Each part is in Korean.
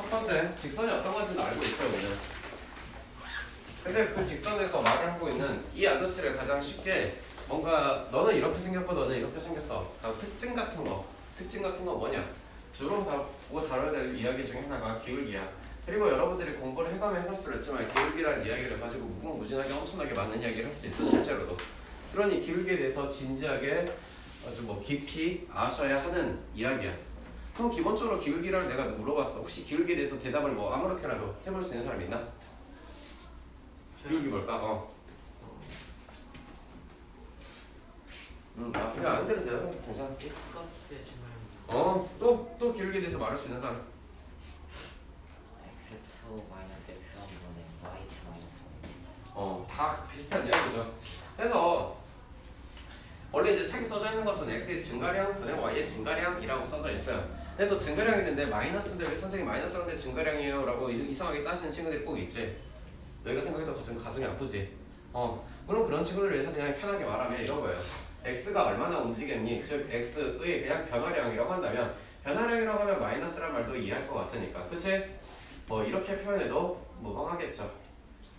첫 번째, 직선이 어떤 건지는 알고 있어요, 우리는. 근데 그 직선에서 말을 하고 있는 이 아저씨를 가장 쉽게 뭔가 너는 이렇게 생겼고 너는 이렇게 생겼어. 특징 같은 거 뭐냐? 주로 다뤄야 될 이야기 중에 하나가 기울기야. 그리고 여러분들이 공부를 해가면 해갈수록 했지만 기울기라는 이야기를 가지고 무궁무진하게 엄청나게 많은 이야기를 할 수 있어, 실제로도. 그러니 기울기에 대해서 진지하게 아주 깊이 아셔야 하는 이야기야. 그럼 기본적으로 기울기를 내가 물어봤어. 혹시 기울기에 대해서 대답을 아무렇게라도 해볼 수 있는 사람이 있나? 기울기 뭘까? 그냥 안 되는 대답해. 괜찮아. X값의 증가율. 또 기울기에 대해서 말할 수 있는 사람. X2 X1분의 Y2 다 비슷한 이야기죠. 그래서 원래 이제 책에 써져 있는 것은 x의 증가량 분의 y의 증가량이라고 써져 있어요. 근데 또 증가량이 있는데 마이너스인데 왜 선생님 마이너스인데 증가량이에요? 라고 이상하게 따지는 친구들이 꼭 있지. 너희가 생각해도 가슴이 아프지. 물론 그런 친구들을 위해서 그냥 편하게 말하면 이런 거예요. x가 얼마나 움직였니? 즉 x의 그냥 변화량이라고 한다면 변화량이라고 하면 마이너스란 말도 이해할 것 같으니까, 그치? 이렇게 표현해도 무방하겠죠.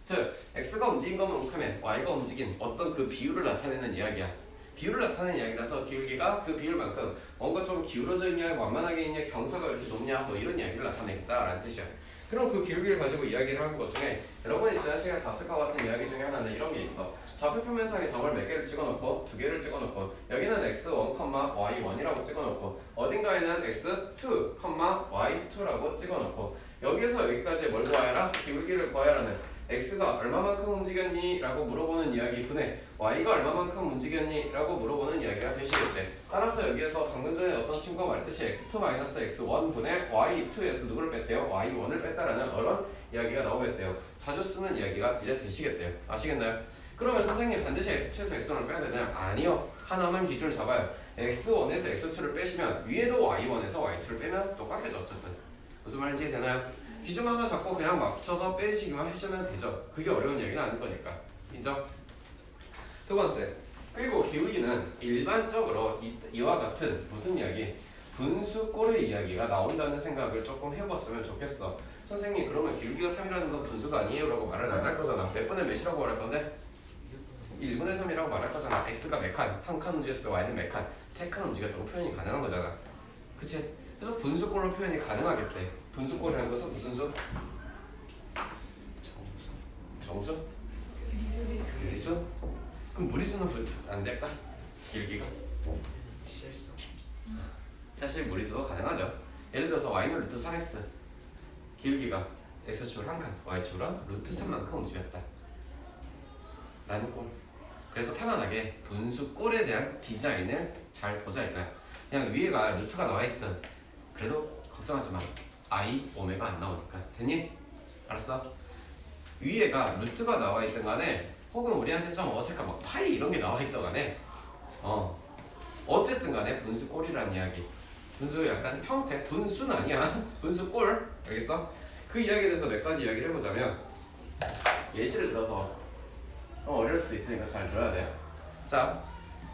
즉 x가 움직인 것만큼의 y가 움직인 어떤 그 비율을 나타내는 이야기야. 비율을 나타내는 이야기라서 기울기가 그 비율만큼 뭔가 좀 기울어져 있냐, 완만하게 있냐, 경사가 이렇게 높냐, 이런 이야기를 나타내겠다라는 뜻이야. 그럼 그 기울기를 가지고 이야기를 하는 것 중에 여러분이 지난 시간에 봤을 것 같은 이야기 중에 하나는 이런 게 있어. 좌표 표면상에 점을 몇 개를 찍어놓고 두 개를 찍어놓고 여기는 x1, y1이라고 찍어놓고 어딘가에는 x2, y2라고 찍어놓고 여기에서 여기까지 뭘 구하여라? 기울기를 구하여라는 x가 얼마만큼 움직였니? 라고 물어보는 이야기 분해 y가 얼마만큼 움직였니? 라고 물어보는 이야기가 되시겠대. 따라서 여기에서 방금 전에 어떤 친구가 말했듯이 x2-x1 분의 y2에서 누구를 뺐대요? y1을 뺐다라는 그런 이야기가 나오겠대요. 자주 쓰는 이야기가 이제 되시겠대요. 아시겠나요? 그러면 선생님 반드시 x2에서 x1을 빼야 되나요? 아니요. 하나만 기준을 잡아요. x1에서 x2를 빼시면 위에도 y1에서 y2를 빼면 똑같겠죠. 어쨌든 무슨 말인지 이해되나요? 기준 하나 잡고 그냥 맞춰서 빼시기만 하시면 되죠. 그게 어려운 이야기는 아닐 거니까. 인정? 두 번째, 그리고 기울기는 일반적으로 이와 같은 무슨 이야기? 분수꼴의 이야기가 나온다는 생각을 조금 해봤으면 좋겠어. 선생님 그러면 기울기가 3이라는 건 분수가 아니에요? 라고 말을 안 할 거잖아. 몇 분의 몇이라고 말할 건데? 1분의 3이라고 말할 거잖아. x가 몇 칸? 한 칸 움직였을 때 y는 몇 칸? 3칸 움직였다고 표현이 가능한 거잖아. 그치? 그래서 분수꼴로 표현이 가능하겠대. 분수꼴이라는 것은 무슨 수? 정수? 무리수? 그럼 무리수는 안 될까? 기울기가? 실수. 사실 무리수도 가능하죠. 예를 들어서 y는 루트 3x 기울기가 x축을 한 칸, y축으로 루트 3만큼 움직였다 라는 꼴. 그래서 편안하게 분수꼴에 대한 디자인을 잘 보자 이거야. 그냥 위에가 루트가 나와있든 그래도 걱정하지 마. i, 오메가 안 나오니까. 됐니? 알았어? 위에가 루트가 나와있든 간에 혹은 우리한테 좀 어색한 파이 이런 게 나와있든 간에 어쨌든 간에 분수꼴이라는 이야기. 분수 약간 형태, 분수는 아니야. 분수꼴. 알겠어? 그 이야기에 대해서 몇 가지 이야기를 해보자면 예시를 들어서 어려울 수도 있으니까 잘 들어야 돼요. 자,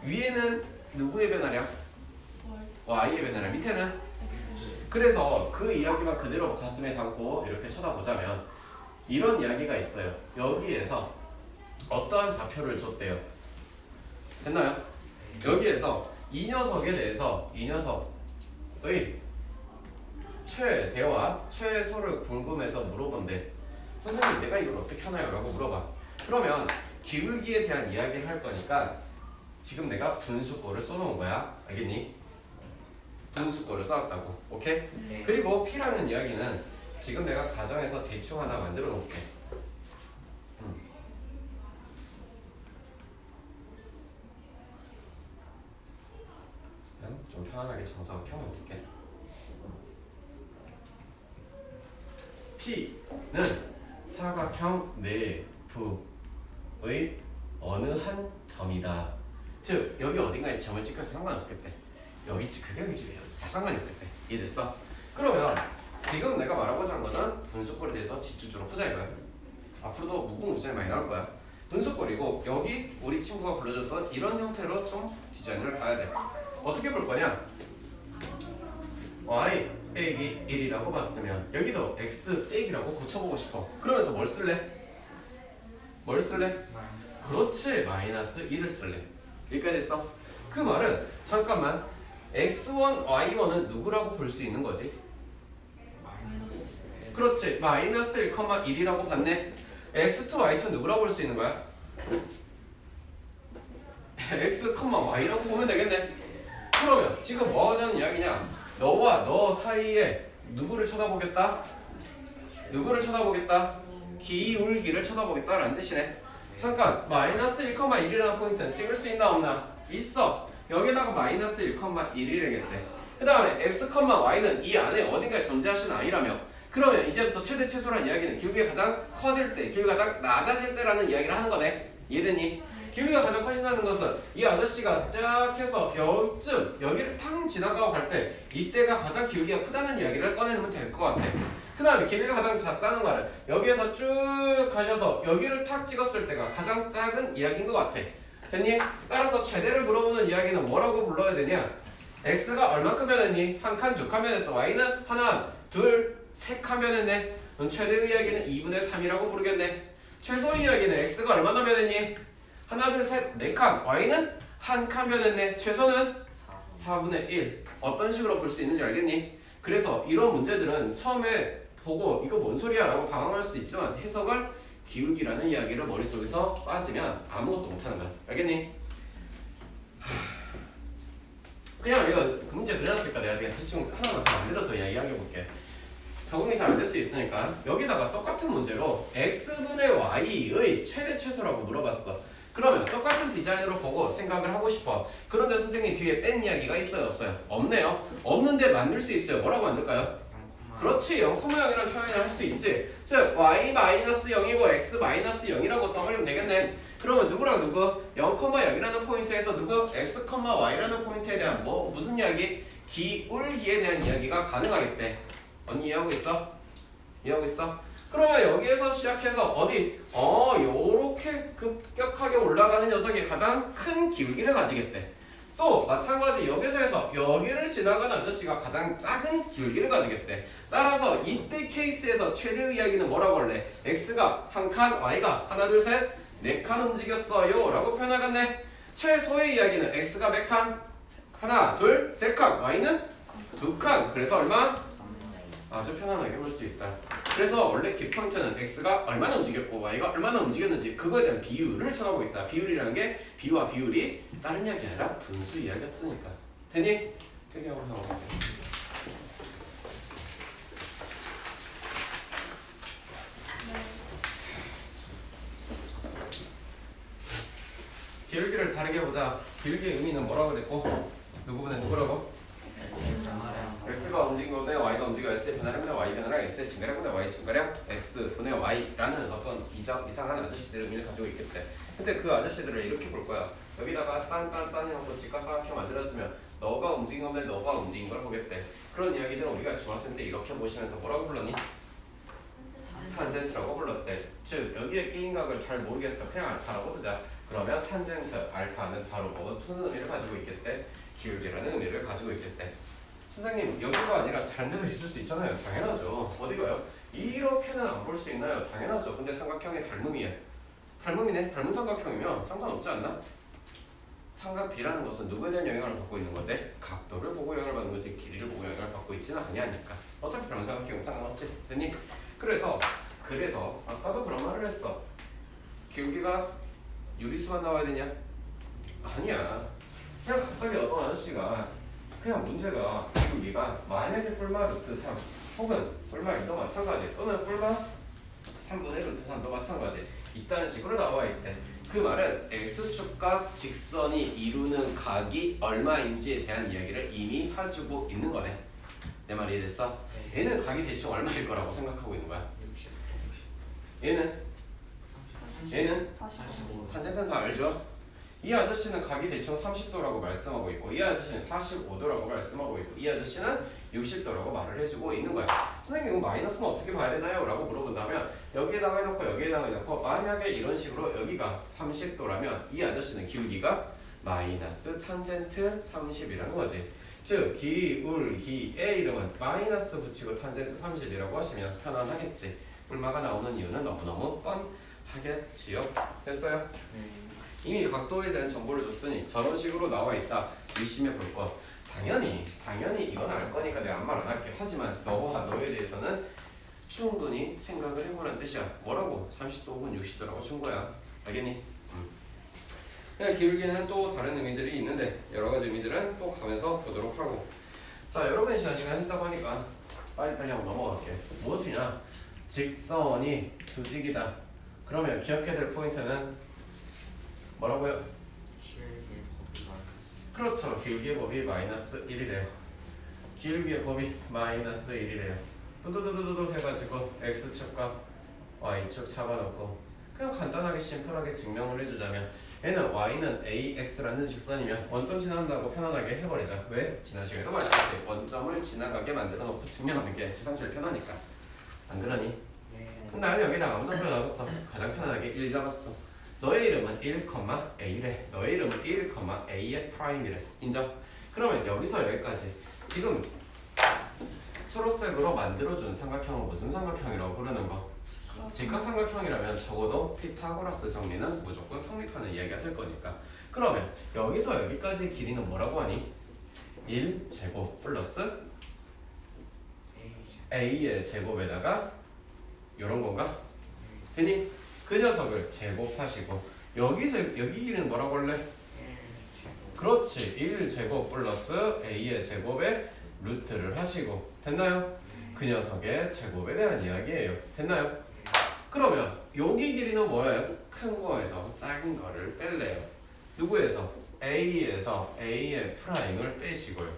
위에는 누구의 변화량? y의 변화량. 밑에는? 그래서 그 이야기만 그대로 가슴에 담고 이렇게 쳐다보자면 이런 이야기가 있어요. 여기에서 어떠한 좌표를 줬대요. 됐나요? 여기에서 이 녀석에 대해서 이 녀석의 최대와 최소를 궁금해서 물어본대. 선생님 내가 이걸 어떻게 하나요? 라고 물어봐. 그러면 기울기에 대한 이야기를 할 거니까 지금 내가 분수꼴을 써놓은 거야. 알겠니? 분수꼴을 써왔다고. 오케이? 네. 그리고 P라는 이야기는 지금 내가 가정에서 대충 하나 만들어 놓을게. 좀 편안하게 정석을 켜놓을게. P는 사각형 내부의 어느 한 점이다. 즉 여기 어딘가에 점을 찍혀서 상관없겠대. 여기 찍히게 여기 찍히게 다 상관이 없겠대. 이해됐어? 그러면 지금 내가 말하고자 한 거는 분수꼴에 대해서 집중적으로 보자 이거야. 앞으로도 무궁무진하게 많이 나올 거야. 분수꼴이고 여기 우리 친구가 불러줬던 이런 형태로 좀 디자인을 봐야 돼. 어떻게 볼 거냐? y 빼기 1이라고 봤으면 여기도 x 빼기라고 고쳐보고 싶어. 그러면서 뭘 쓸래? 뭘 쓸래? 마이너스. 그렇지, 마이너스 1을 쓸래. 여기까지 됐어? 그 말은 잠깐만 x1, y1은 누구라고 볼 수 있는 거지? 마이너스. 그렇지, 마이너스 1,1이라고 봤네. x2, y2는 누구라고 볼 수 있는 거야? x, y라고 보면 되겠네. 그러면 지금 뭐 하자는 이야기냐? 너와 너 사이에 누구를 쳐다보겠다? 누구를 쳐다보겠다? 기울기를 쳐다보겠다라는 뜻이네. 잠깐, 마이너스 1,1이라는 포인트는 찍을 수 있나 없나? 있어. 여기다가 마이너스 1,1이래겠대. 그 다음에 x, y는 이 안에 어딘가에 존재하시는 아이라며. 그러면 이제부터 최대 최소란 이야기는 기울기가 가장 커질 때, 기울기가 가장 낮아질 때라는 이야기를 하는 거네. 이해됐니? 기울기가 가장 커진다는 것은 이 아저씨가 쫙 해서 여기쯤 여기를 탕 지나가고 갈 때 이때가 가장 기울기가 크다는 이야기를 꺼내면 될 것 같아. 그 다음에 기울기가 가장 작다는 말은 여기에서 쭉 가셔서 여기를 탁 찍었을 때가 가장 작은 이야기인 것 같아. 됐니? 따라서 최대를 물어보는 이야기는 뭐라고 불러야 되냐? x가 얼마큼 변했니? 한 칸, 두 칸 변했어. y는 하나, 둘, 세 칸 변했네. 그럼 최대의 이야기는 2분의 3이라고 부르겠네. 최소의 이야기는 x가 얼마나 변했니? 하나, 둘, 셋, 네 칸. y는 한 칸 변했네. 최소는 4분의 1. 어떤 식으로 볼 수 있는지 알겠니? 그래서 이런 문제들은 처음에 보고 이거 뭔 소리야 라고 당황할 수 있지만 해석을 기울기라는 이야기를 머릿속에서 빠지면 아무것도 못하는 거야. 알겠니? 그냥 이거 문제 그려놨으니까 내가 그냥 대충 하나만 더 만들어서 이야기해볼게. 적응이 잘 안 될 수 있으니까 여기다가 똑같은 문제로 x분의 y의 최대 최소라고 물어봤어. 그러면 똑같은 디자인으로 보고 생각을 하고 싶어. 그런데 선생님 뒤에 뺀 이야기가 있어요 없어요? 없네요. 없는데 만들 수 있어요. 뭐라고 만들까요? 그렇지, 0,0이라는 표현을 할 수 있지. 즉 y-0이고 x-0이라고 써버리면 되겠네. 그러면 누구랑 누구? 0,0이라는 포인트에서 누구? x, y라는 포인트에 대한 뭐 무슨 이야기? 기울기에 대한 이야기가 가능하겠대. 언니 이해하고 있어? 이해하고 있어? 그러면 여기에서 시작해서 어디? 요렇게 급격하게 올라가는 녀석이 가장 큰 기울기를 가지겠대. 또 마찬가지 여기서 해서 여기를 지나가는 아저씨가 가장 작은 기울기를 가지겠대. 따라서 이때 케이스에서 최대의 이야기는 뭐라고 할래? x가 한 칸, y가 하나, 둘, 셋, 네 칸 움직였어요 라고 표현하겠네. 최소의 이야기는 x가 몇 칸? 하나, 둘, 세 칸, y는 두 칸. 그래서 얼마? 아주 편안하게 볼 수 있다. 그래서 원래 키포인트는 x가 얼마나 움직였고 y가 얼마나 움직였는지 그거에 대한 비율을 쳐다보고 있다. 비율이라는 게 비와 비율이 다른 이야기 아니라 분수 이야기였으니까. 되니? 되게 하고 나올게. 기울기를 다르게 보자. 기울기의 의미는 뭐라고 그랬고? 누구분의 누구라고? x가 움직인 건데 y가 움직여 x의 변화량분의 y 변화량 x의 증가량분의 y 증가량 x분의 y라는 어떤 이상한 아저씨들의 의미를 가지고 있겠대. 근데 그 아저씨들을 이렇게 볼 거야. 여기다가 딴 해놓고 직각삼각형 만들었으면 너가 움직인 건데 너가 움직인 걸 보겠대. 그런 이야기들은 우리가 중학생 때 이렇게 보시면서 뭐라고 불렀니? 탄젠트라고 불렀대. 즉 여기에 끼인각을 잘 모르겠어. 그냥 알파라고 보자. 그러면 탄젠트 알파는 바로 무슨 의미를 가지고 있겠대? 기울기라는 의미를 가지고 있겠대. 선생님 여기가 아니라 다른 데도 있을 수 있잖아요. 당연하죠. 어디가요? 이렇게는 안 볼 수 있나요? 당연하죠. 근데 삼각형의 닮음이야. 닮음이네. 닮은 삼각형이면 상관없지 않나? 삼각비라는 것은 누구에 대한 영향을 받고 있는 건데 각도를 보고 영향을 받는 거지 길이를 보고 영향을 받고 있지는 아니하니까 어차피 닮은 삼각형은 상관없지. 됐니? 그래서 아까도 그런 말을 했어. 기울기가 유리수만 나와야 되냐? 아니야. 그냥 갑자기 어떤 아저씨가 그냥 문제가 기울기가 만약에 뿔마 루트 3 혹은 뿔마 1도 마찬가지 또는 뿔마 3분의 루트 3도 마찬가지 이딴 식으로 나와 있대. 그 말은 x축과 직선이 이루는 각이 얼마인지에 대한 이야기를 이미 해주고 있는 거네. 내 말 이해됐어? 얘는 각이 대충 얼마일 거라고 생각하고 있는 거야. 얘는 45. 탄젠트는 다 알죠? 이 아저씨는 각이 대충 30도라고 말씀하고 있고 이 아저씨는 45도라고 말씀하고 있고 이 아저씨는 60도라고 말을 해주고 있는 거야. 선생님 마이너스는 어떻게 봐야 되나요? 라고 물어본다면 여기에다가 해놓고 여기에다가 해놓고 만약에 이런 식으로 여기가 30도라면 이 아저씨는 기울기가 마이너스 탄젠트 30이라는 거지. 즉 기울기의 이름은 마이너스 붙이고 탄젠트 30이라고 하시면 편안하겠지. 얼마가 나오는 이유는 너무너무 뻔하겠지요. 됐어요? 네. 이미 각도에 대한 정보를 줬으니 저런 식으로 나와 있다. 유심해 볼 것. 당연히 이건 알 거니까 내가 아무 말 안 할게. 하지만 너와 너에 대해서는 충분히 생각을 해보라는 뜻이야. 뭐라고? 30도 혹은 60도라고 준 거야. 알겠니? 그냥 기울기는 또 다른 의미들이 있는데 여러 가지 의미들은 또 가면서 보도록 하고. 자, 여러분이 지난 시간 했다고 하니까 빨리빨리 한번 넘어갈게. 무엇이냐? 직선이 수직이다. 그러면 기억해야 될 포인트는 뭐라고요? 기울기의 곱이 마이너스. 그렇죠. 기울기의 곱이 마이너스 1이래요. 기울기의 곱이 마이너스 1이래요. 두두두두두 해가지고 x축과 y축 잡아놓고 그냥 간단하게 심플하게 증명을 해주자면 얘는 y는 ax라는 직선이면 원점 지나간다고 편안하게 해버리자. 왜? 지난 시간에도 말했듯이 원점을 지나가게 만들어 놓고 증명하는 게 세상 제일 편하니까. 안 그러니? 네. 그럼 나는 여기다가 아무 점수를 잡았어. 가장 편안하게 1 잡았어. 너의 이름은 1,a래. 너의 이름은 1,a의 프라임이래. 인정? 그러면 여기서 여기까지 지금 초록색으로 만들어준 삼각형은 무슨 삼각형이라고 부르는 거? 직각삼각형이라면 적어도 피타고라스 정리는 무조건 성립하는 이야기가 될 거니까. 그러면 여기서 여기까지 길이는 뭐라고 하니? 1제곱 플러스 a의 제곱에다가 요런 건가? 되니? 그 녀석을 제곱하시고 여기 길이는 뭐라고 할래? 그렇지. 1제곱 플러스 a의 제곱에 루트를 하시고. 됐나요? 그 녀석의 제곱에 대한 이야기예요. 됐나요? 그러면 여기 길이는 뭐예요? 큰 거에서 작은 거를 뺄래요. 누구에서? a에서 a의 프라임을 빼시고요.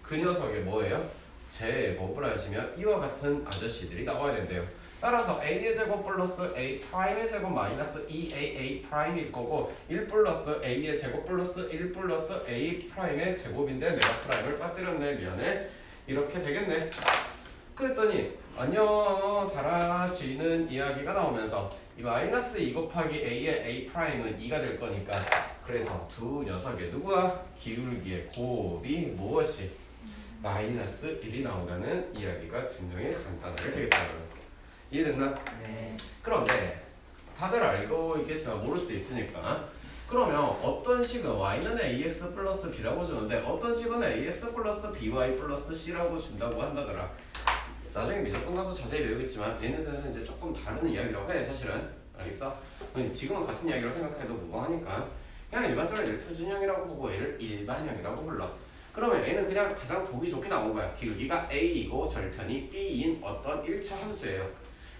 그 녀석의 뭐예요? 제곱을 하시면 이와 같은 아저씨들이 나와야 된대요. 따라서 a의 제곱 플러스 a 프라임의 제곱 마이너스 2a 프라임일 거고 1 플러스 a의 제곱 플러스 1 플러스 a 프라임의 제곱인데 내가 프라임을 빠뜨렸네. 미안해. 이렇게 되겠네. 그랬더니 안녕 사라지는 이야기가 나오면서 이 마이너스 2 곱하기 a의 a 프라임은 2가 될 거니까 그래서 두 녀석의 누구와 기울기의 곱이 무엇이 마이너스 1이 나온다는 이야기가 증명이 간단하게 되겠다는 거. 이해됐나? 네. 그런데 다들 알고 있겠지만 모를 수도 있으니까 그러면 어떤 식은 y는 ax 플러스 b라고 주는데 어떤 식은 ax 플러스 by 플러스 c라고 준다고 한다더라. 나중에 미적분 가서 자세히 배우겠지만 얘네들은 이제 조금 다른 이야기라고 해. 사실은 알겠어? 지금은 같은 이야기라고 생각해도 무방하니까 그냥 일반적으로 얘를 표준형이라고 보고 얘를 일반형이라고 불러. 그러면 얘는 그냥 가장 보기 좋게 나온 거야. 기울기가 a이고 절편이 b인 어떤 1차 함수예요.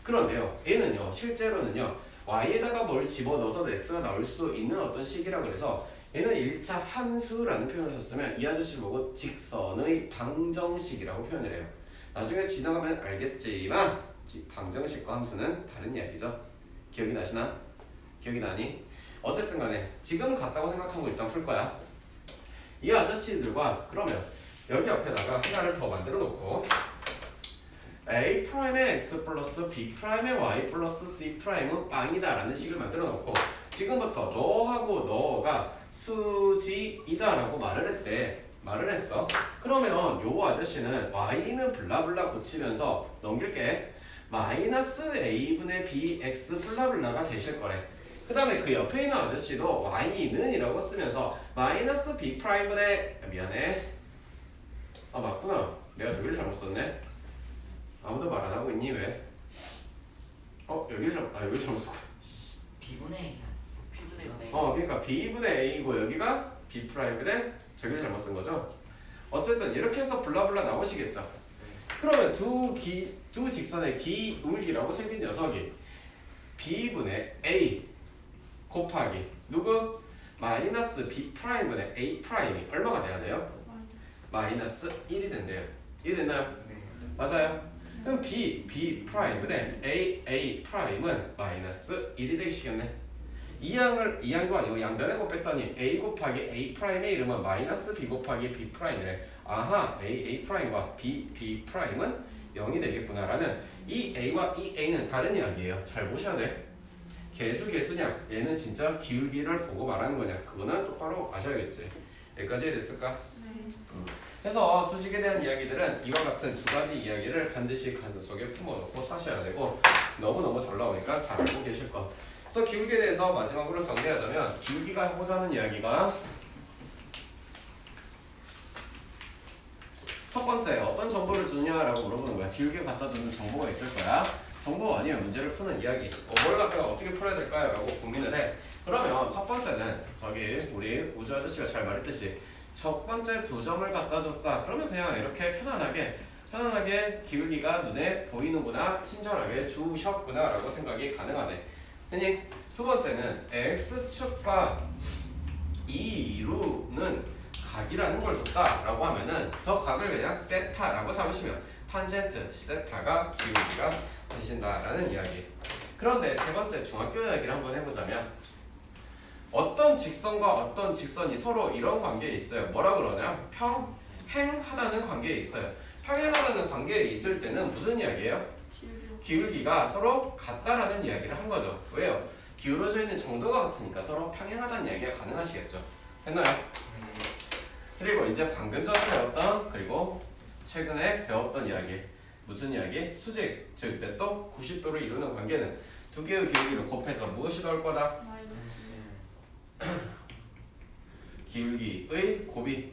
그런데요 얘는요 실제로는요 y에다가 뭘 집어넣어서 x가 나올 수도 있는 어떤 식이라 그래서 얘는 1차 함수라는 표현을 썼으면 이 아저씨 보고 직선의 방정식이라고 표현을 해요. 나중에 지나가면 알겠지만 방정식과 함수는 다른 이야기죠. 기억이 나시나? 기억이 나니? 어쨌든 간에 지금 같다고 생각하고 일단 풀 거야. 이 아저씨들과 그러면 여기 앞에다가 하나를 더 만들어 놓고 A'의 x 플러스 B'의 y 플러스 C'은 빵이다 라는 식을 만들어 놓고 지금부터 너하고 너가 수직이다 라고 말을 했어. 그러면 요 아저씨는 y는 블라블라 고치면서 넘길게 마이너스 a분의 bx 블라블라가 되실 거래. 그 다음에 그 옆에 있는 아저씨도 y는 이라고 쓰면서 마이너스 b 프라임분의 미안해 맞구나. 내가 저기를 잘못 썼네. 아무도 말 안 하고 있니 왜? 여기를 잘못 썼고. B분의 B분의 그러니까 b분의 a고 여기가 b 프라임분의 저기를 잘못 쓴 거죠. 어쨌든 이렇게 해서 블라블라 나오시겠죠. 그러면 두 직선의 기울기라고 생긴 녀석이 b분의 a 곱하기 누구? 마이너스 b 프라임분의 a 프라임이 얼마가 돼야 돼요? 마이너스 1이 된대요. 이해됐나요? 네. 맞아요. 그럼 b 프라임분의 a 프라임은 마이너스 1이 되시겠네. 이 양도 아니고 양변에 곱 뺐더니 a 곱하기 a 프라임의 이름은 마이너스 b 곱하기 b 프라임이래. 아하, a 프라임과 b 프라임은 0이 되겠구나라는 이 a와 이 a는 다른 이야기예요. 잘 보셔야 돼. 개수냐? 얘는 진짜 기울기를 보고 말하는 거냐? 그거는 똑바로 아셔야겠지. 여기까지 됐을까? 네. 그래서 수직에 대한 이야기들은 이와 같은 두 가지 이야기를 반드시 가슴 속에 품어놓고 사셔야 되고 너무너무 잘 나오니까 잘 알고 계실 것. 그래서 기울기에 대해서 마지막으로 정리하자면 기울기가 하고자 하는 이야기가 첫 번째 어떤 정보를 주느냐라고 물어보는 거야. 기울기를 갖다 주는 정보가 있을 거야. 정보 아니면 문제를 푸는 이야기. 뭘 갖다가 어떻게 풀어야 될까요? 라고 고민을 해. 그러면 첫 번째는 저기 우리 우주 아저씨가 잘 말했듯이 첫 번째 두 점을 갖다 줬다. 그러면 그냥 이렇게 편안하게 기울기가 눈에 보이는구나, 친절하게 주셨구나 라고 생각이 가능하네. 아니 두 번째는 x축과 이 이루는 각이라는 걸 줬다라고 하면은 저 각을 그냥 세타라고 잡으시면 탄젠트 세타가 기울기가 되신다라는 이야기. 그런데 세 번째 중학교 이야기를 한번 해보자면 어떤 직선과 어떤 직선이 서로 이런 관계에 있어요. 뭐라 그러냐? 평행하다는 관계에 있어요. 평행하다는 관계에 있을 때는 무슨 이야기예요? 기울기가 서로 같다라는 이야기를 한 거죠. 왜요? 기울어져 있는 정도가 같으니까 서로 평행하다는 이야기가 가능하시겠죠. 됐나요? 그리고 이제 방금 전에 배웠던 그리고 최근에 배웠던 이야기 무슨 이야기? 수직 즉 또 90도를 이루는 관계는 두 개의 기울기를 곱해서 무엇이 나올 거다? 기울기의 곱이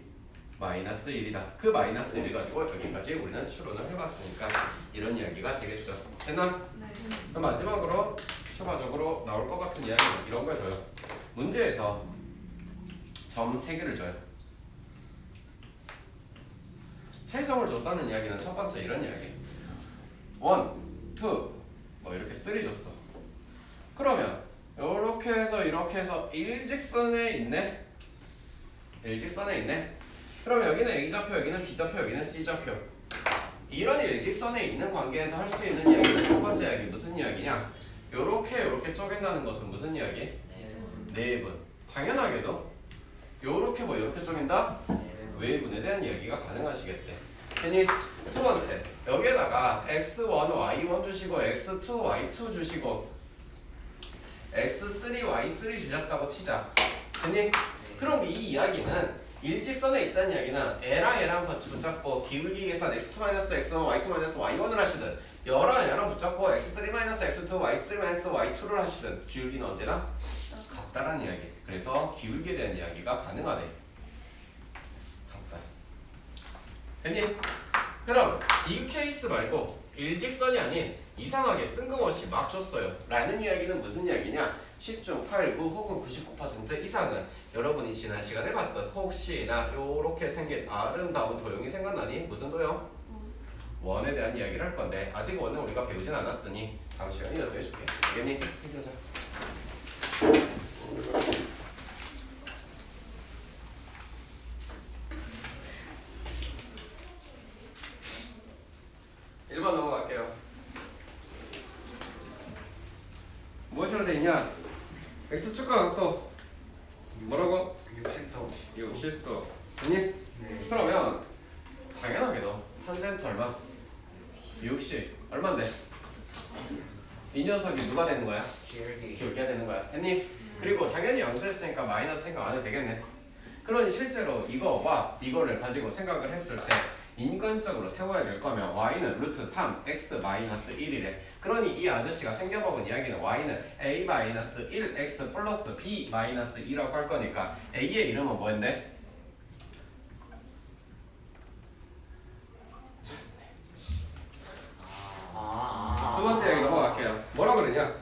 마이너스 1이다. 그 마이너스 1을 가지고 여기까지 우리는 추론을 해봤으니까 이런 이야기가 되겠죠. 됐나? 네. 그럼 마지막으로 추가적으로 나올 것 같은 이야기는 이런 걸 줘요. 문제에서 점 3개를 줘요. 3점을 줬다는 이야기는 첫 번째 이런 이야기. 1, 2, 뭐 이렇게 3 줬어. 그러면 이렇게 해서 이렇게 해서 일직선에 있네. 일직선에 있네. 그러면 여기는 A좌표, 여기는 B좌표, 여기는 C좌표. 이런 일직선에 있는 관계에서 할 수 있는 이야기는 첫 번째 이야기 무슨 이야기냐? 요렇게 쪼갠다는 것은 무슨 이야기? 내분. 당연하게도 요렇게 뭐 이렇게 쪼갠다? 외분에 대한 이야기가 가능하시겠대. 괜히 두 번째 여기에다가 x1, y1 주시고 x2, y2 주시고 x3, y3 주셨다고 치자. 괜히 그럼 이 이야기는 일직선에 있다는 이야기는 얘랑 붙잡고 기울기 계산 x2-x1, y2-y1을 하시든 얘랑 붙잡고 x3-x2, y3-y2를 하시든 기울기는 언제나 같다라는 이야기. 그래서 기울기에 대한 이야기가 가능하네. 같다. 됐니? 그럼 이 케이스 말고 일직선이 아닌 이상하게 뜬금없이 막 줬어요 라는 이야기는 무슨 이야기냐? 10중 8, 9 혹은 99% 이상은 여러분이 지난 시간에 봤던 혹시나 요렇게 생긴 아름다운 도형이 생각나니? 무슨 도형? 원에 대한 이야기를 할 건데 아직 원은 우리가 배우진 않았으니 다음 시간에 이어서 해줄게. 알겠니? 해보자. 1번 넘어갈게요. 무엇으로 되어 있냐? x축과 각도 뭐라고? 60도. 60도. 됐니? 네. 그러면 당연하게도 탄젠트 얼마? 60. 얼마인데? 이 녀석이 누가 되는 거야? 기울기가 되는 거야. 됐니? 그리고 당연히 양수했으니까 마이너스 생각 안 해도 되겠네. 그러니 실제로 이거와 이거를 가지고 생각을 했을 때 인간적으로 세워야 될 거면 y는 루트 3 x 마이너스 1이래. 그러니 이 아저씨가 생겨먹은 이야기는 y는 a 마이너스 1x 플러스 b 마이너스 2라고 할 거니까 a의 이름은 뭐인데? 두 번째 이야기 넘어갈게요. 뭐라 그러냐?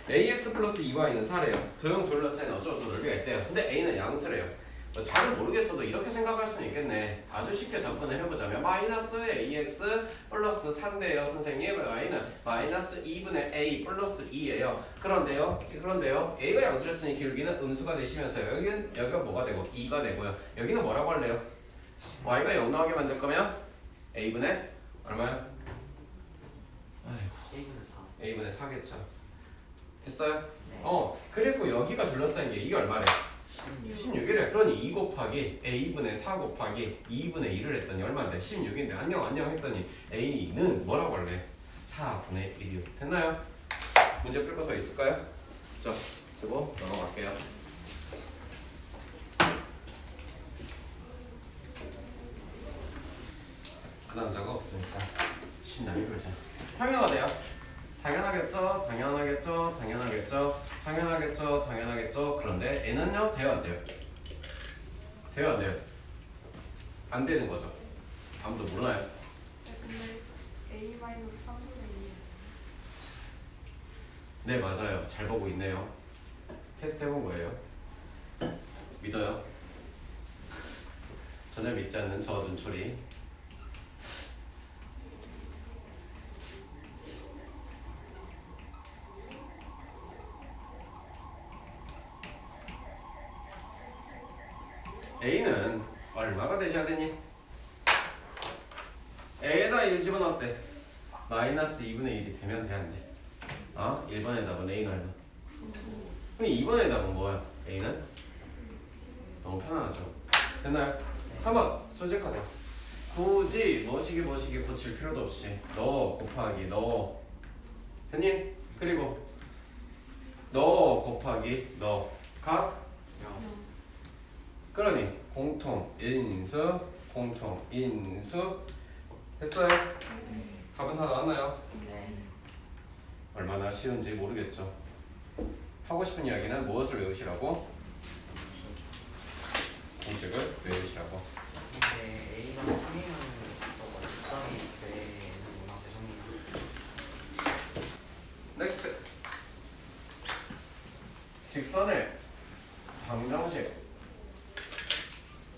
ax 플러스 2y는 4래요. 도형 둘러싸인 어쩌고저쩌고 논리가 있대요. 근데 a는 양수래요. 잘은 모르겠어도 이렇게 생각할 수는 있겠네. 아주 쉽게 접근을 해보자면 마이너스 ax 플러스 4인데요. 선생님 y는 마이너스 2분의 a 플러스 2예요. 그런데요 a가 양수랬으니 기울기는 음수가 되시면서 여기가 뭐가 되고 2가 되고요. 여기는 뭐라고 할래요? y가 0 나오게 만들 거면 a분의 얼마야? a분의 4겠죠. 됐어요? 네. 그리고 여기가 둘러싸인 게 이게 얼마래? 16이래. 그러니 2 곱하기 a분의 4 곱하기 2분의 1을 했더니 얼마인데? 16인데 안녕 했더니 a는 뭐라고 할래? 4분의 1이요. 됐나요? 문제 풀 거 더 있을까요? 자, 쓰고 넘어갈게요. 그 남자가 없으니까 신나게 놀자. 당연하대요. 당연하겠죠. 당연하겠죠. 당연하겠죠. 당연하겠죠. 당연하겠죠. 그런데 N은요 돼요 안 돼요? 돼요 안 돼요? 안 되는 거죠. 아무도 모르나요? 근데 A-3분의 2. 네 맞아요. 잘 보고 있네요. 테스트 해본 거예요. 믿어요? 전혀 믿지 않는 저 눈초리. A는 얼마가 되셔야 되니? A에다 1 집어넣었대. 마이너스 2분의 1이 되면 돼 안 돼? 1번의 답은 A는 얼마? 그럼 2번의 답은 뭐야? A는? 너무 편안하죠? 됐나요? 한번 솔직하네. 굳이 뭐시기 고칠 필요도 없이 너 곱하기 너 됐니? 그리고 너 곱하기 너각 그러니 공통인수 됐어요? 답은 다 나왔나요? 네. 얼마나 쉬운지 모르겠죠. 하고 싶은 이야기는 무엇을 외우시라고? 공식을 외우시라고. 근데 A가 3이면 저거 직선이 되는구나. 죄송해요. 넥스트. 직선의 방정식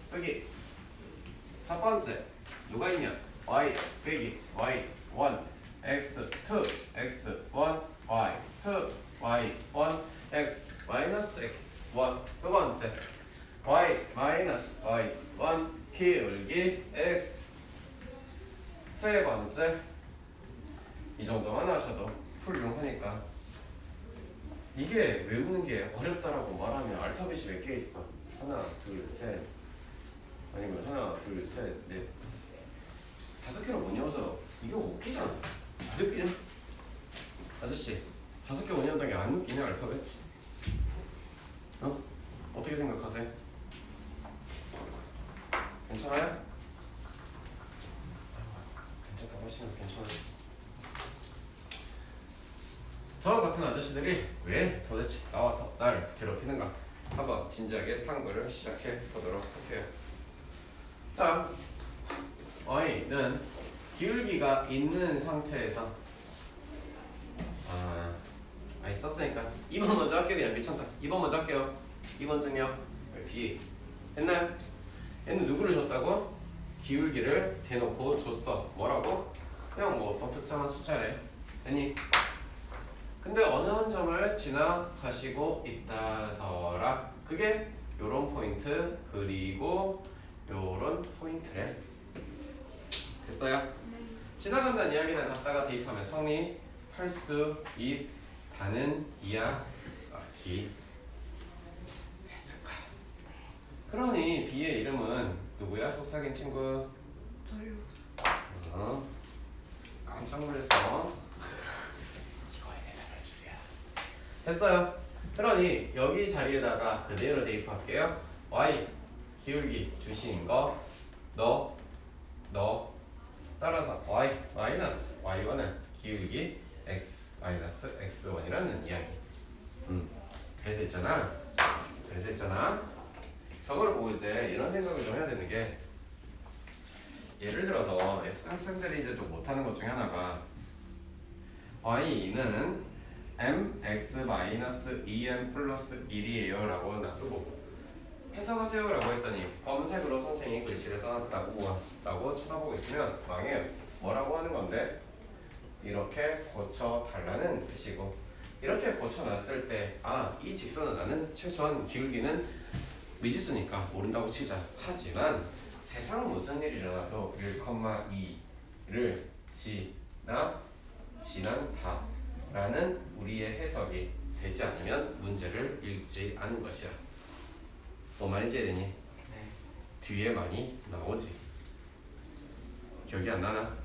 쓰기. 첫 번째 누가 있냐? y 빼기 y1 x2 x1 y2 y1 x 마이너스 x1. 두 번째 y 마이너스 y1 기울기 x. 세 번째 이 정도만 하셔도 훌륭하니까. 이게 외우는 게 어렵다라고 말하면 알파벳이 몇 개 있어? 하나, 둘, 셋. 아니면 하나, 둘, 셋, 넷, 다섯 개로 못 외워서 이게 웃기잖아. 안 웃기냐? 아저씨, 5개 못 외웠던 게 안 웃기냐 알파벳? 어떻게 생각하세요? 괜찮아요? 괜찮다, 훨씬 괜찮아요. 저 같은 아저씨들이 왜 도대체 나와서 날 괴롭히는가? 한번 진지하게 탐구를 시작해 보도록 할게요. 자, y는 기울기가 있는 상태에서 썼으니까 2번 먼저 할게요. 그냥 미쳤다. 2번 먼저 할게요. 2번 증명 B 했나요? 얘는 누구를 줬다고? 기울기를 대놓고 줬어. 뭐라고? 그냥 뭐 어떤 특정한 숫자래. 됐니? 근데 어느 한 점을 지나가시고 있다더라. 그게 요런 포인트 그리고 요런 포인트래. 됐어요? 지나간다는 이야기는 갖다가 대입하면 성립할 수 있다는 이야기 했을까? 그러니 B의 이름은 누구야? 속삭인 친구. 저요. 깜짝 놀랐어. 이거에 대답할 줄이야. 됐어요. 그러니 여기 자리에다가 그대로 대입할게요. y 기울기 주신 거 너 따라서 y 마이너스 y1은 기울기 x 마이너스 x1이라는 이야기. 그래서 있잖아. 저걸 보고 이제 이런 생각을 좀 해야 되는 게, 예를 들어서 F생들이 이제 좀 못하는 것 중에 하나가 y는 mx-2m 플러스 1이에요 라고 놔두고 해석하세요 라고 했더니 검색으로 선생님이 글씨를 써놨다 우와 라고 쳐다보고 있으면 망해요. 뭐라고 하는 건데 이렇게 고쳐달라는 뜻이고, 이렇게 고쳐놨을 때 이 직선은 나는 최소한 기울기는 미지수니까 모른다고 치자. 하지만 세상 무슨 일이 일어나도 1,2를 지난다 라는 우리의 해석이 되지 않으면 문제를 읽지 않은 것이야. 뭔 말인지 이해되니? 네. 뒤에 많이 나오지. 기억이 안 나나?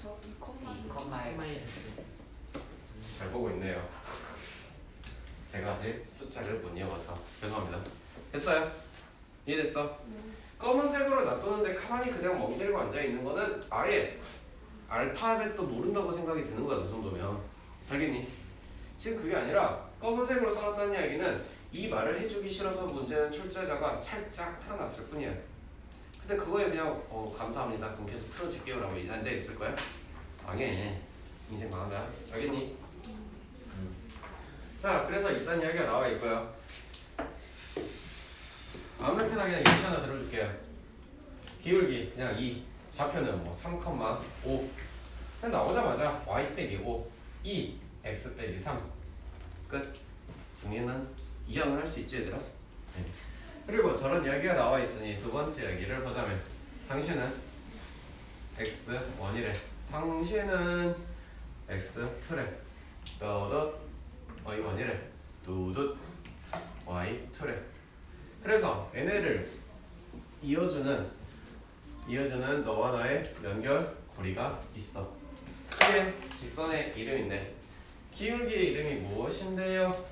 저 2,1. 2,1. 잘 보고 있네요. 제가 아직 숫자를 못 외워서 죄송합니다. 됐어요? 이해됐어? 검은색으로 놔두는데 가만히 그냥 멍때리고 앉아있는 거는 아예 알파벳도 모른다고 생각이 드는 거야. 그 정도면. 알겠니? 지금 그게 아니라 검은색으로 써놨다는 이야기는 이 말을 해주기 싫어서 문제는 출제자가 살짝 틀어놨을 뿐이야. 근데 그거에 그냥 감사합니다 그럼 계속 틀어질게요 라고 앉아있을 거야? 망해. 인생 망한다. 알겠니? 자, 그래서 일단 이야기가 나와 있고요. 아무렇게나 그냥 예시 하나 들어줄게요. 기울기 그냥 2, 좌표는 뭐 3,5. 그냥 나오자마자 y 빼기 5, 2, x 빼기 3. 끝. 정리는 이항은 할 수 있지 얘들아? 네. 그리고 저런 이야기가 나와 있으니 두 번째 이야기를 보자면 당신은 x1이래. 당신은 x2래. 너도 y1이래. 두둣 y2래. 그래서 얘네를 이어주는 너와 나의 연결고리가 있어. 이게 직선의 이름인데 기울기의 이름이 무엇인데요?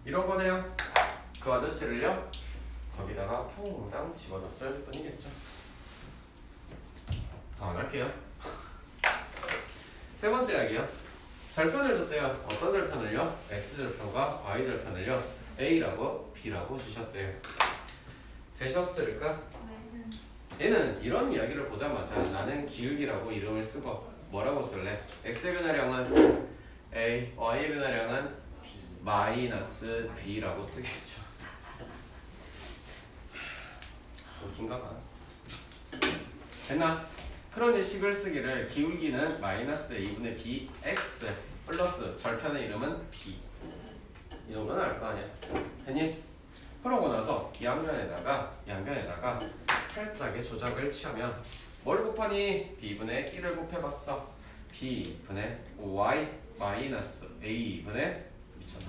이런 거네요. 그 아저씨를요 거기다가 평당 집어넣었을 뿐이겠죠. 더 안 할게요. 세 번째 이야기요. 절편을 줬대요. 어떤 절편을요? x절편과 y절편을요 a라고 b라고 주셨대요. 되셨을까? 네. 얘는 이런 이야기를 보자마자 나는 기울기라고 이름을 쓰고 뭐라고 쓸래? x의 변화량은 a, y의 변화량은 마이너스 b라고 쓰겠죠. 웃긴가 봐. 됐나? 그런 식을 쓰기를 기울기는 마이너스 a분의 bx 플러스 절편의 이름은 b. 이 정도는 알 거 아니야. 됐니? 그러고 나서 이 양변에다가 살짝의 조작을 취하면 뭘 곱하니? b분의 1을 곱해봤어. b분의 y 마이너스 a분의 미쳤나?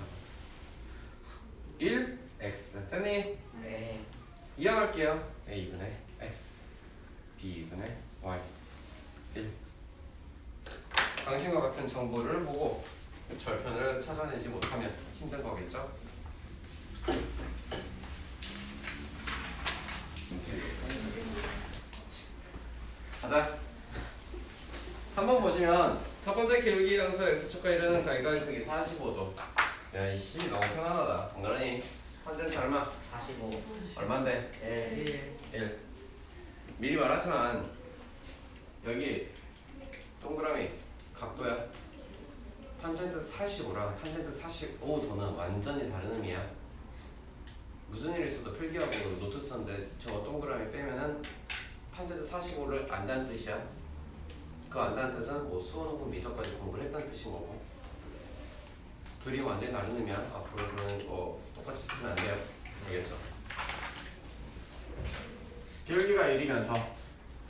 1x 됐니? 네. 이항할게요. a분의 x b분의 y 1. 당신과 같은 정보를 보고 절편을 찾아내지 못하면 힘든 거겠죠? 가자. 3번 보시면 첫 번째 기울기 장수 x축과 이르는 각의 크기 45도. 야 이씨 너무 편안하다. 동그라니 한젠트 얼마? 45. 얼만데? 1. 1. 미리 말하지만 여기 동그라미 각도야. 탄젠트 45랑 탄젠트 45도는 완전히 다른 의미야. 무슨 일이 있어도 필기하고 노트 쓰는데 저 동그라미 빼면은 탄젠트 45를 안다는 뜻이야. 그 안다는 뜻은 뭐 수원 혹은 미적까지 공부를 했다는 뜻인 거고. 둘이 완전히 다른 의미야. 앞으로 그런 거 똑같이 쓰면 안 돼요. 알겠죠? 기울기가 1이면서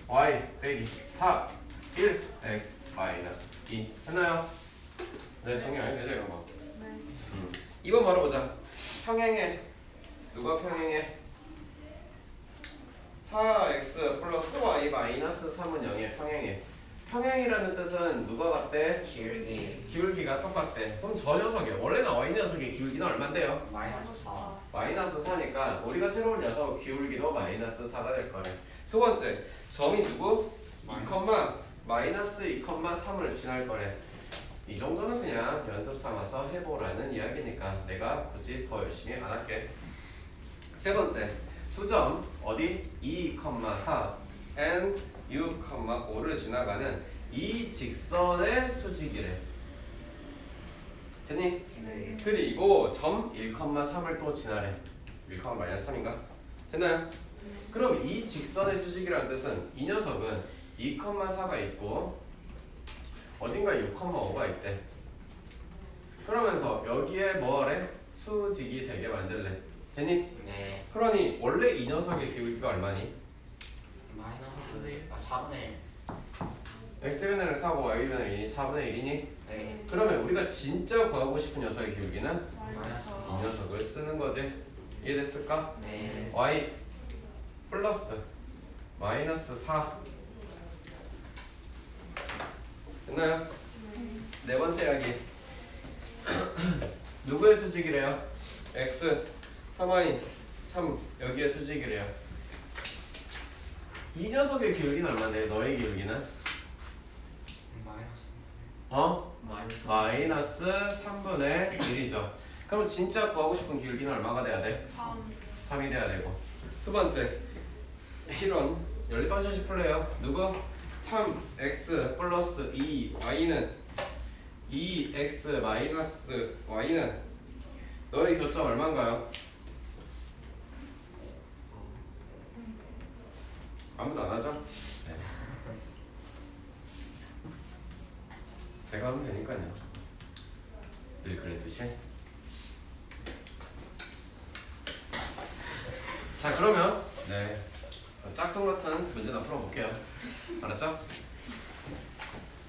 y 빼기 4 1 x 마이너스 2 했나요? 네, 정리 안 해도 되죠 이런 거. 네. 2번 바로 보자. 평행해. 누가 평행해? 4x 플러스 y 마이너스 3은 0에 평행해. 평행이라는 뜻은 누가 같대? 기울기. 기울기가 똑같대. 그럼 저 녀석이 원래 나와 있는 녀석의 기울기는 얼만데요? 마이너스 4. 마이너스 4니까 우리가 새로운 녀석 기울기도 마이너스 4가 될 거네. 두 번째, 점이 누구? 2, 마이너스 2,3을 지날 거래. 이 정도는 그냥 연습 삼아서 해보라는 이야기니까 내가 굳이 더 열심히 안 할게. 세 번째, 두 점 어디? 2,4 and 6,5를 지나가는 이 직선의 수직이래. 됐니? 네. 그리고 점 1,3을 또 지나래. 1,-3인가? 됐나요? 그럼 이 직선의 수직이라는 뜻은 이 녀석은 2,4가 있고 어딘가에 6,5가 있대. 그러면서 여기에 뭐래? 수직이 되게 만들래. 됐니? 네. 그러니 원래 이 녀석의 기울기가 얼마니? 마이너스 4분의 1. x변을 4고 y변을 2니 4분의 1이니? 네. 그러면 우리가 진짜 구하고 싶은 녀석의 기울기는 마이너스 이 녀석을 쓰는 거지. 이해됐을까? 네. y 플러스 마이너스 4 됐나요? 네. 네 번째 이야기 누구의 수직이래요? x 3y 3 여기에 수직이래요. 이 녀석의 기울기는 얼마인데? 너의 기울기는? 어? 마이너스 3분의 1이죠. 그럼 진짜 구하고 싶은 기울기는 얼마가 돼야 돼? 3이 돼야 되고. 두 번째 이런 연립방정식 풀래요. 누구? 3x 플러스 2y는 2x 마이너스 y는 너의 교점 얼마인가요? 아무도 안 하죠? 네. 제가 하면 되니까요. 늘 그랬듯이. 자 그러면 네 짝퉁 같은 문제나 풀어볼게요. 알았죠?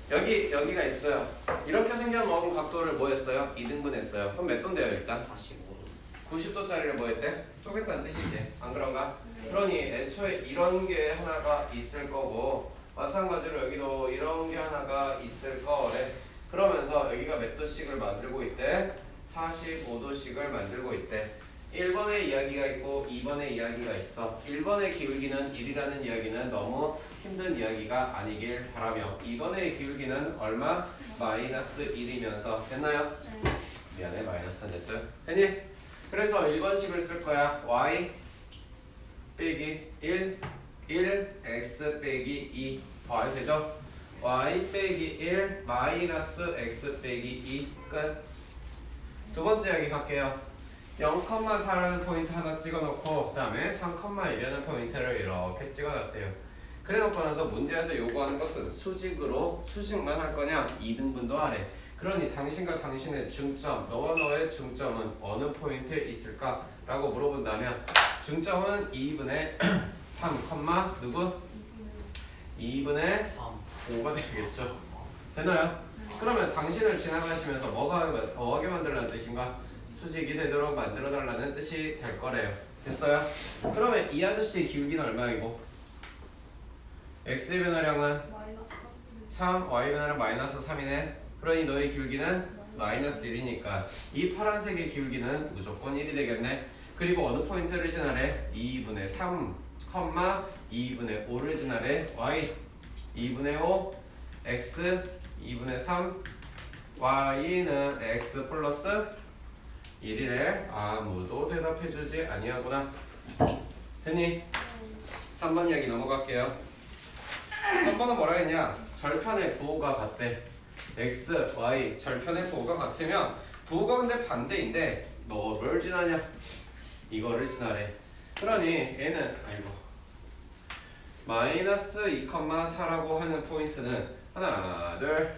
여기가 있어요. 이렇게 생겨먹은 각도를 뭐 했어요? 2등분 했어요. 그럼 몇 도인데요 일단? 90도짜리를 뭐 했대? 쪼갰다는 뜻이지. 안 그런가? 그러니 애초에 이런 게 하나가 있을 거고 마찬가지로 여기도 이런 게 하나가 있을 거래. 그러면서 여기가 몇 도씩을 만들고 있대? 45도씩을 만들고 있대. 1번의 이야기가 있고 2번의 이야기가 있어. 1번의 기울기는 1이라는 이야기는 너무 힘든 이야기가 아니길 바라며 2번의 기울기는 얼마? 마이너스 1이면서 됐나요? 미안해 마이너스 한 됐죠? 됐니? 그래서 1번식을 쓸 거야. y 빼기 1 x 빼기 2 y 되죠? y 빼기 1 마이너스 x 빼기 2 끝. 두 번째 이야기 갈게요. 0,4라는 포인트 하나 찍어놓고 그 다음에 3,1이라는 포인트를 이렇게 찍어놨대요. 그래놓고 나서 문제에서 요구하는 것은 수직만 할 거냐 2등분도 하래. 그러니 당신과 당신의 중점, 너와 너의 중점은 어느 포인트에 있을까? 라고 물어본다면 중점은 2분의 3, 누구? 2분의 5가 되겠죠. 되나요? 그러면 당신을 지나가시면서 뭐하게 만들라는 뜻인가? 수직이 되도록 만들어달라는 뜻이 될 거래요. 됐어요? 그러면 이 아저씨의 기울기는 얼마이고? x의 변화량은 3, y 변화량 마이너스 3이네. 그러니 너의 기울기는 마이너스 1이니까 이 파란색의 기울기는 무조건 1이 되겠네. 그리고 어느 포인트를 지나래? 2분의 3, 2분의 5를 지나래. y 2분의 5, x 2분의 3, y는 x 플러스 1이래. 아무도 대답해주지 아니하구나. 됐니? 3번 이야기 넘어갈게요. 3번은 뭐라 했냐? 절편의 부호가 같대. x, y 절편의 부호가 같으면 부호가 근데 반대인데 너를 지나냐? 이거를 지나래. 그러니 얘는 마이너스 2,4라고 하는 포인트는 하나, 둘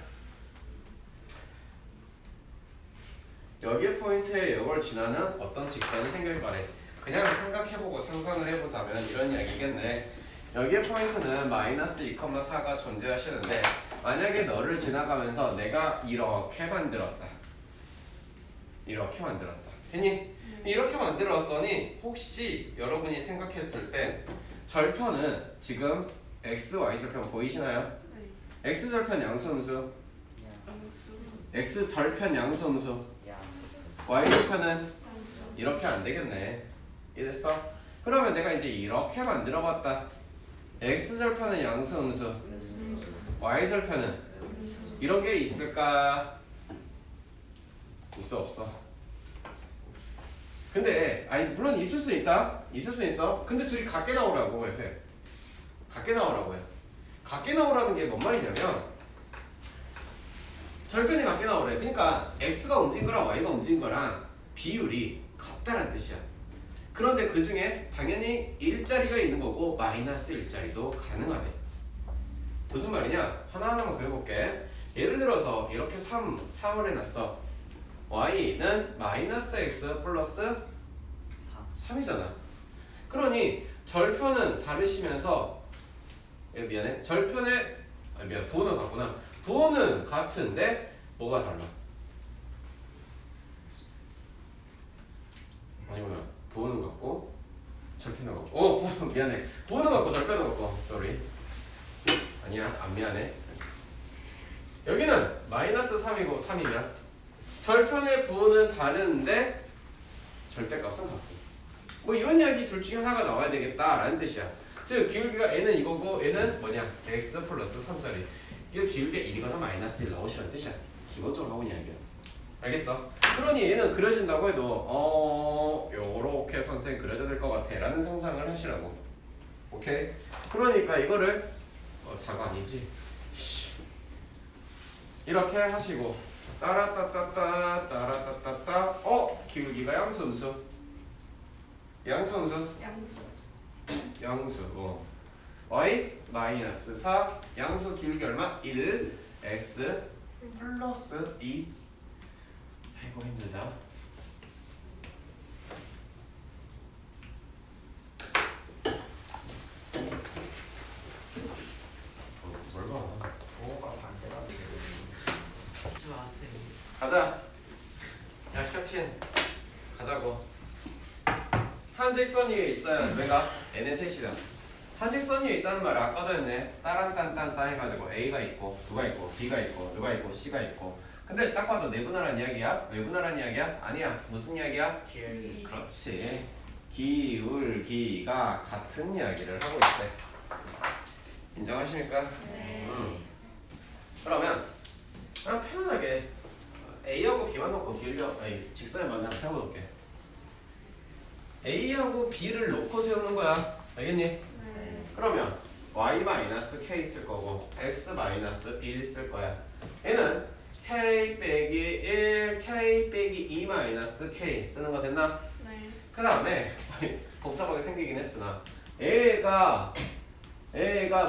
여기 포인트에 이걸 지나는 어떤 직선이 생길 거래. 그냥 생각해보고 상상을 해보자면 이런 이야기겠네. 여기의 포인트는 마이너스 2,4가 존재하시는데 만약에 너를 지나가면서 내가 이렇게 만들었다. 됐니? 이렇게 만들었더니 혹시 여러분이 생각했을 때 절편은 지금 x, y 절편 보이시나요? x 절편 양수함수, x 절편 양수함수, y 절편은 이렇게 안 되겠네. 이랬어? 그러면 내가 이제 이렇게 만들어봤다. x 절편은 양수함수, y 절편은 이런 게 있을까? 있어 없어? 근데 물론 있을 수 있다. 있을 수 있어. 근데 둘이 같게 나오라고 해. 같게 나오라고요. 같게 나오라는 게 뭔 말이냐면 절편이 같게 나오래. 그러니까 x가 움직인 거랑 y가 움직인 거랑 비율이 같다는 뜻이야. 그런데 그 중에 당연히 일자리가 있는 거고 마이너스 일자리도 가능하네. 무슨 말이냐? 하나하나만 그려볼게. 예를 들어서 이렇게 3을 해놨어. y는 마이너스 x 플러스 3이잖아. 그러니 절편은 다르시면서 미안해. 부호는 같구나. 부호는 같은데 뭐가 달라? 아니구나. 부호는 같고 절편은 같고 미안해. 부호는 같고 절편은 같고 sorry. 아니야 안 미안해. 여기는 마이너스 3이면 절편의 부호는 다른데 절대값은 같고. 뭐 이런 이야기 둘 중에 하나가 나와야 되겠다라는 뜻이야. 즉 기울기가 n은 이거고 n은 뭐냐? x 플러스 3짜리. 이거 기울기가 1이거나 마이너스 1 나오시라는 뜻이야. 기본적으로 하고 있는 이야기야. 알겠어? 그러니 얘는 그려진다고 해도 요렇게 선생 그려져야 될 것 같아 라는 상상을 하시라고. 오케이? 그러니까 이거를 자가 아니지. 이렇게 하시고 따라따따따 따라따따따 기울기가 양수음수 양수음수 양수 y 마이너스 4 양수 기울기 얼마? 1 x 플러스 2. 아이고 힘들다. 뭘 봐. 부호가 반대가 하지 마세요. 가자. 야 캡틴 가자고. 한직선 위에 있어요. 내가 n의 셋이다. 한직선 위에 있다는 말을 아까도 했네. 따란딴딴딴 해가지고 a가 있고 누가 있고 b가 있고 누가 있고 c가 있고. 근데 딱 봐도 내분할한 이야기야? 외분할한 이야기야? 아니야. 무슨 이야기야? 기울기. 그렇지. 기울기가 같은 이야기를 하고 있대. 인정하십니까? 네. 그러면 그냥 편하게 A하고 B만 놓고 직선의 만남 세워놓을게. A하고 B를 놓고 세우는 거야. 알겠니? 네. 그러면 Y-K 쓸 거고 X-1 쓸 거야. 얘는 K 빼기 1, K 빼기 2-K 쓰는 거 됐나? 네. 그 다음에 복잡하게 생기긴 했으나 A가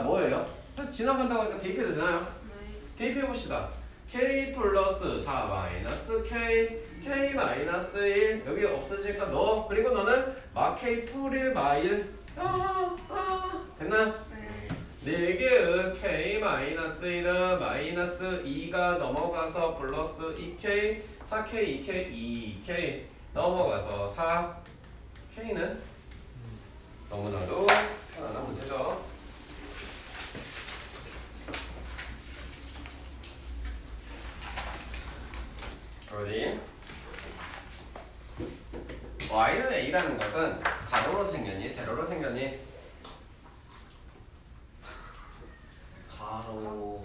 뭐예요? 사실 지나간다고 하니까 대입해도 되나요? 네. 대입해봅시다. K 플러스 4 마이너스 K K 마이너스 1 여기 없어지니까 너 그리고 너는 마 K 풀 1 마일 됐나? 네. 4개의 K 마이너스 1은 마이너스 2가 넘어가서 플러스 2K 4K 2K 2K 넘어가서 4K는 너무나도 편안한 문제죠. 어디? y는 a라는 것은 가로로 생겼니? 세로로 생겼니?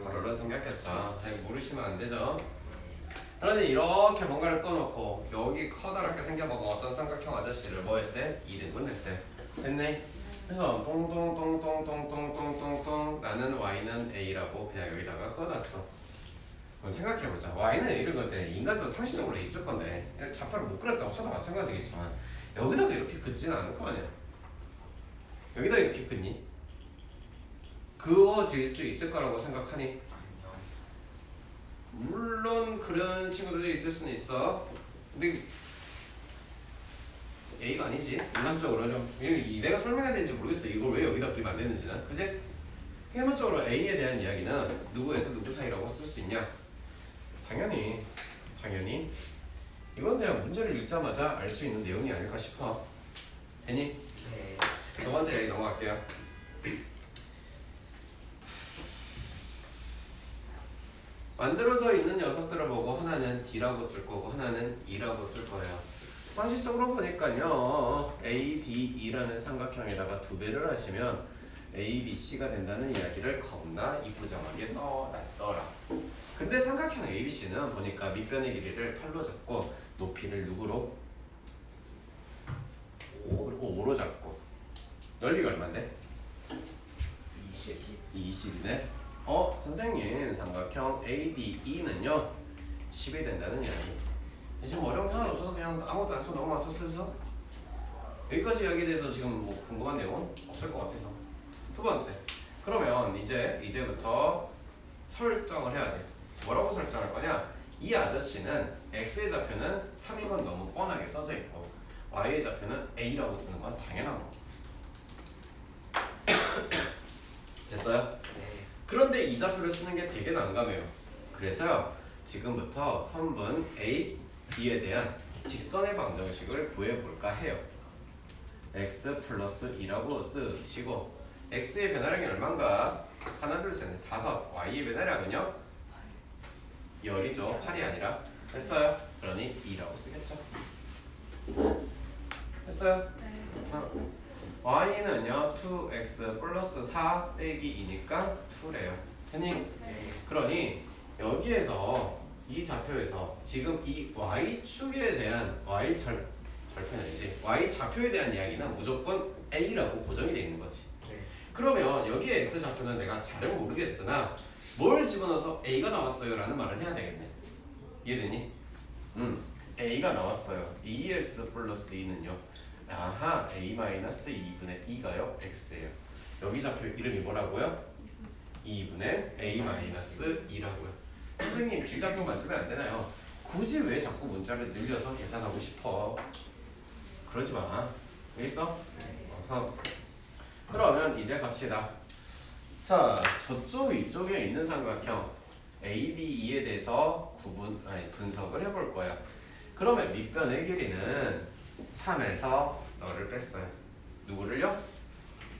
가로로 생겼겠죠. 잘 모르시면 안 되죠. 그런데 이렇게 뭔가를 꺼놓고 여기 커다랗게 생겨보고 어떤 삼각형 아저씨를 뭐 했대? 2등분 했대. 됐네? 그래서 똥똥똥똥똥똥똥똥똥 나는 y는 a라고 그냥 여기다가 꺼놨어. 생각해보자. y는 a를 그릴 때 인간적으로 상식적으로 있을 건데 좌표를 못 그렸다고 쳐도 마찬가지겠지만 여기다가 이렇게 긋지는 않을 거 아니야. 여기다 이렇게 긋니? 그어질 수 있을 거라고 생각하니? 물론 그런 친구들도 있을 수는 있어. 근데 A가 아니지. 인간적으로 좀 내가 설명해야 되는지 모르겠어. 이걸 왜 여기다 그리면 안 되는지는. 그지? 기본적으로 A에 대한 이야기는 누구에서 누구 사이라고 쓸 수 있냐? 당연히 이건 그냥 문제를 읽자마자 알 수 있는 내용이 아닐까 싶어. 되니? 네. 두 번째 얘기 넘어갈게요. 만들어져 있는 녀석들을 보고 하나는 D라고 쓸 거고 하나는 E라고 쓸 거예요. 상식적으로 보니까요. ADE라는 삼각형에다가 2배를 하시면 ABC가 된다는 이야기를 겁나 이쁘장하게 써놨더라. 근데 삼각형 ABC는 보니까 밑변의 길이를 8로 잡고 높이를 누구로? 5로 잡고 넓이가 얼마인데? 20이네. 선생님 삼각형 ADE는요 10이 된다는 이야기. 지금 어려운 게 하나 없어서 그냥 아무것도 안 쓰고 넘어갔어 슬슬. 여기까지 이야기에 대해서 지금 뭐 궁금한 내용은 없을 것 같아서. 두 번째, 그러면 이제부터 설정을 해야 돼. 뭐라고 설정할 거냐? 이 아저씨는 x의 좌표는 3인 건 너무 뻔하게 써져 있고 y의 좌표는 a라고 쓰는 건 당연한 거. 됐어요? 네. 그런데 이 좌표를 쓰는 게 되게 난감해요. 그래서요 지금부터 선분 A, B에 대한 직선의 방정식을 구해볼까 해요. x 플러스 2라고 쓰시고 x의 변화량이 얼마인가? 하나 둘 셋 넷 다섯. y의 변화량은요? 열이죠. 8이 아니라. 됐어요? 그러니 2라고 쓰겠죠. 했어요? 네. y는요 2x 플러스 4 빼기 2니까 2래요. 했니? 네. 그러니 여기에서 이 좌표에서 지금 이 y축에 대한 절편이 아니지 y 좌표에 대한 이야기는 무조건 a라고 고정이 되어 있는 거지. 네. 그러면 여기에 x 좌표는 내가 잘은 모르겠으나 뭘 집어넣어서 a가 나왔어요 라는 말을 해야 되겠네. 이해되니? a가 나왔어요. 2x 플러스 2는요 아하 a 마이너스 2분의 2가요 x예요. 여기 좌표 이름이 뭐라고요? 2분의 a 마이너스 2라고요. 선생님 비좌표 만들면 안 되나요? 굳이 왜 자꾸 문자를 늘려서 계산하고 싶어? 그러지 마. 알겠어? 어허. 그러면 이제 갑시다. 자, 저쪽 위쪽에 있는 삼각형 ADE에 대해서 분석을 해볼 거야. 그러면 밑변의 길이는 3에서 너를 뺐어요. 누구를요?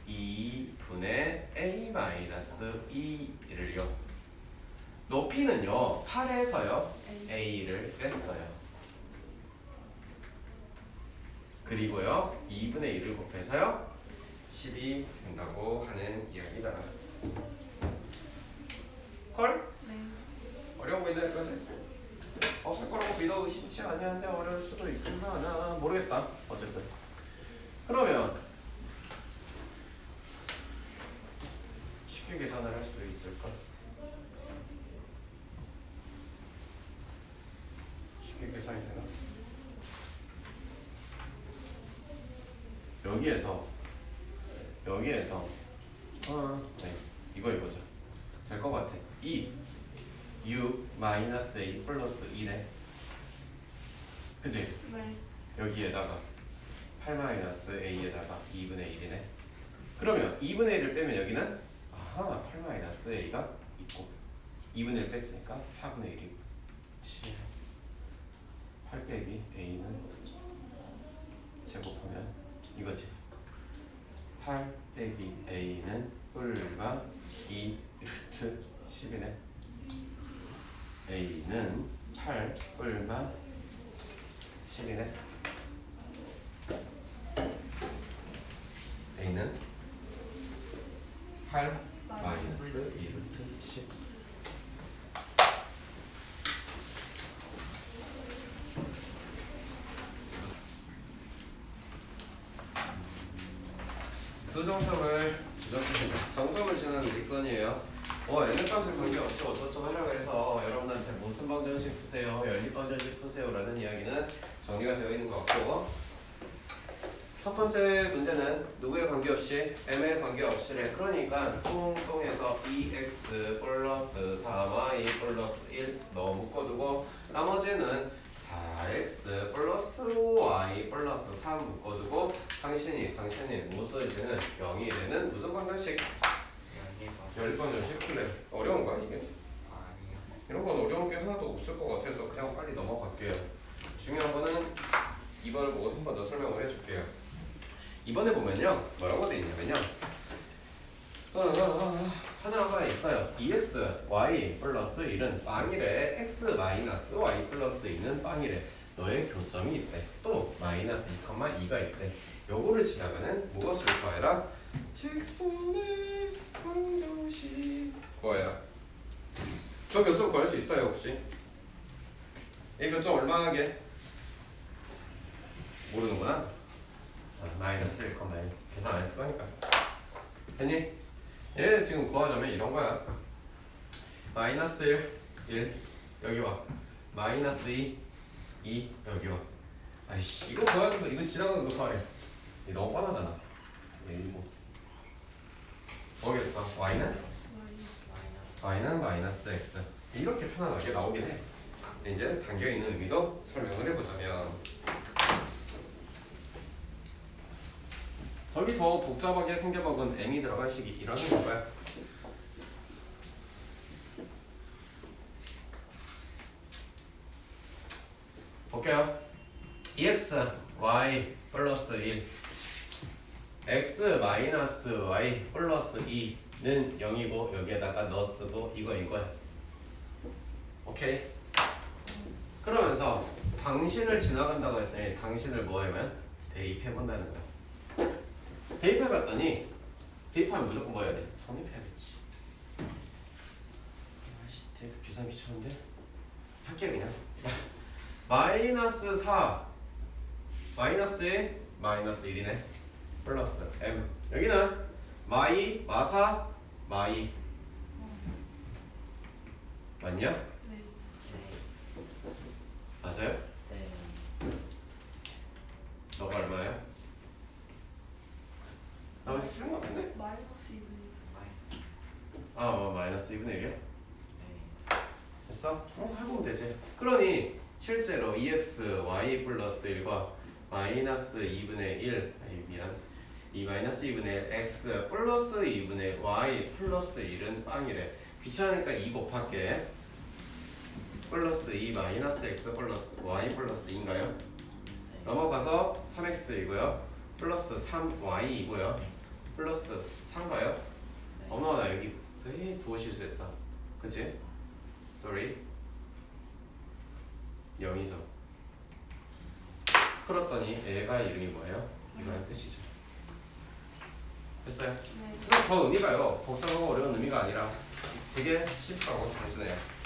2분의 a-2를요. 높이는요 8에서요 a를 뺐어요. 그리고요 2분의 1을 곱해서요 10이 된다고 하는 이야기다. 콜? 네. 어려운 거 있나 여기까지? 없을 거라고 믿어 의심치 아니한데 어려울 수도 있으려나 모르겠다. 어쨌든 그러면 쉽게 계산을 할 수 있을까? 쉽게 계산이 되나? 여기에서 네 이거 해보자. 될 것 같아. 2u 마이너스 a 플러스 2네. 그지? 네. 여기에다가 8 마이너스 a에다가 2분의 1이네. 그러면 2분의 1을 빼면 여기는 아하 8 마이너스 a가 있고 2분의 1 뺐으니까 4분의 1이고 10 8 빼기 a는 제곱하면 이거지. 8 빼기 a는 뿔과 2 루트 10이네. a는 8 뿔과 10이네. a는 8 마이너스 2 루트 10. 두 정점을 주는 직선이에요. n값에 관계없이 어쩌고 하려고 해서 여러분한테 무슨 방정식 푸세요, 연립 방정식 푸세요 라는 이야기는 정리가 되어 있는 것 같고, 첫 번째 문제는 누구에 관계없이 m에 관계없이래. 그러니까 뚱뚱해서 2x 플러스 4y 플러스 1 넣어 묶어두고 나머지는 4x 플러스 y 플러스 3 묶어두고 당신이 무엇이 되는 0이 되는 무슨 방정식? 연립 방정식. 그래. 어려운가 이게? 아니요. 이런 건 어려운 게 하나도 없을 것 같아서 그냥 빨리 넘어갈게요. 중요한 거는 2번을 보고 한 번 더 설명을 해줄게요. 이번에 보면요 뭐라고 돼 있냐면요 하나가 있어요. 2x y 플러스 1은 빵이래. x 마이너스 y 플러스 2는 빵이래. 너의 교점이 있대. 또 마이너스 2,2가 있대. 요거를 지나가는 무엇을 구해라? 직선의 방정식 구해라. 저 교점 구할 수 있어요 혹시? 이 교점 얼마하게? 모르는구나. 마이너스 1,1 계산 안 했을 거니까. 됐니? 얘 지금 구하자면 이런 거야. 마이너스 1 여기 와. 마이너스 2 여기 와. 아이씨 이거 구해야 된다. 이거 지나가는 거 구하래. 이거 너무 뻔하잖아. 이거 뭐겠어? y는 마이너스 x. 이렇게 편안하게 나오긴 해. 이제 담겨있는 의미도 설명을 해보자면 저기 저 복잡하게 생겨먹은 m이 들어갈 식이 이러는 거야. 볼게요. 2x y 플러스 1 x 마이너스 y 플러스 2는 0이고 여기에다가 너 쓰고 이거야. 오케이? 그러면서 당신을 지나간다고 했으니 당신을 뭐 하면? 대입해본다는 거야. 대입해봤더니 대입하면 무조건 뭐 해야 돼? 성립해야겠지. 아씨 대입 계산 귀찮은데? 할게 그냥. 마이너스 4 마이너스에 마이너스 1이네. 플러스 m. 여기는 마이 마사 마이 맞냐? 네. 맞아요? 네. 너가 얼마야? 나 어디 틀린 거 같은데? 마이너스 2분의 마이너스 2분의 1이야? 네. 됐어? 해보면 되지. 그러니 실제로 2x y 플러스 1과 마이너스 2분의 1 미안 2 마이너스 2분의 1 x 플러스 2분의 y 플러스 1은 빵이래. 귀찮으니까 2 곱할게. 플러스 2 마이너스 x 플러스 y 플러스 2인가요? 네. 넘어가서 3x이고요. 플러스 3y이고요. 플러스 4인가요? 네. 어머 나 여기 부호 실수했다. 그치? sorry 0이죠. 풀었더니 애가 이름이 뭐예요? 이거란 뜻이죠. 됐어요? 네. 그럼 저 의미가요 복잡하고 어려운 의미가 아니라 되게 쉽고 단순해요.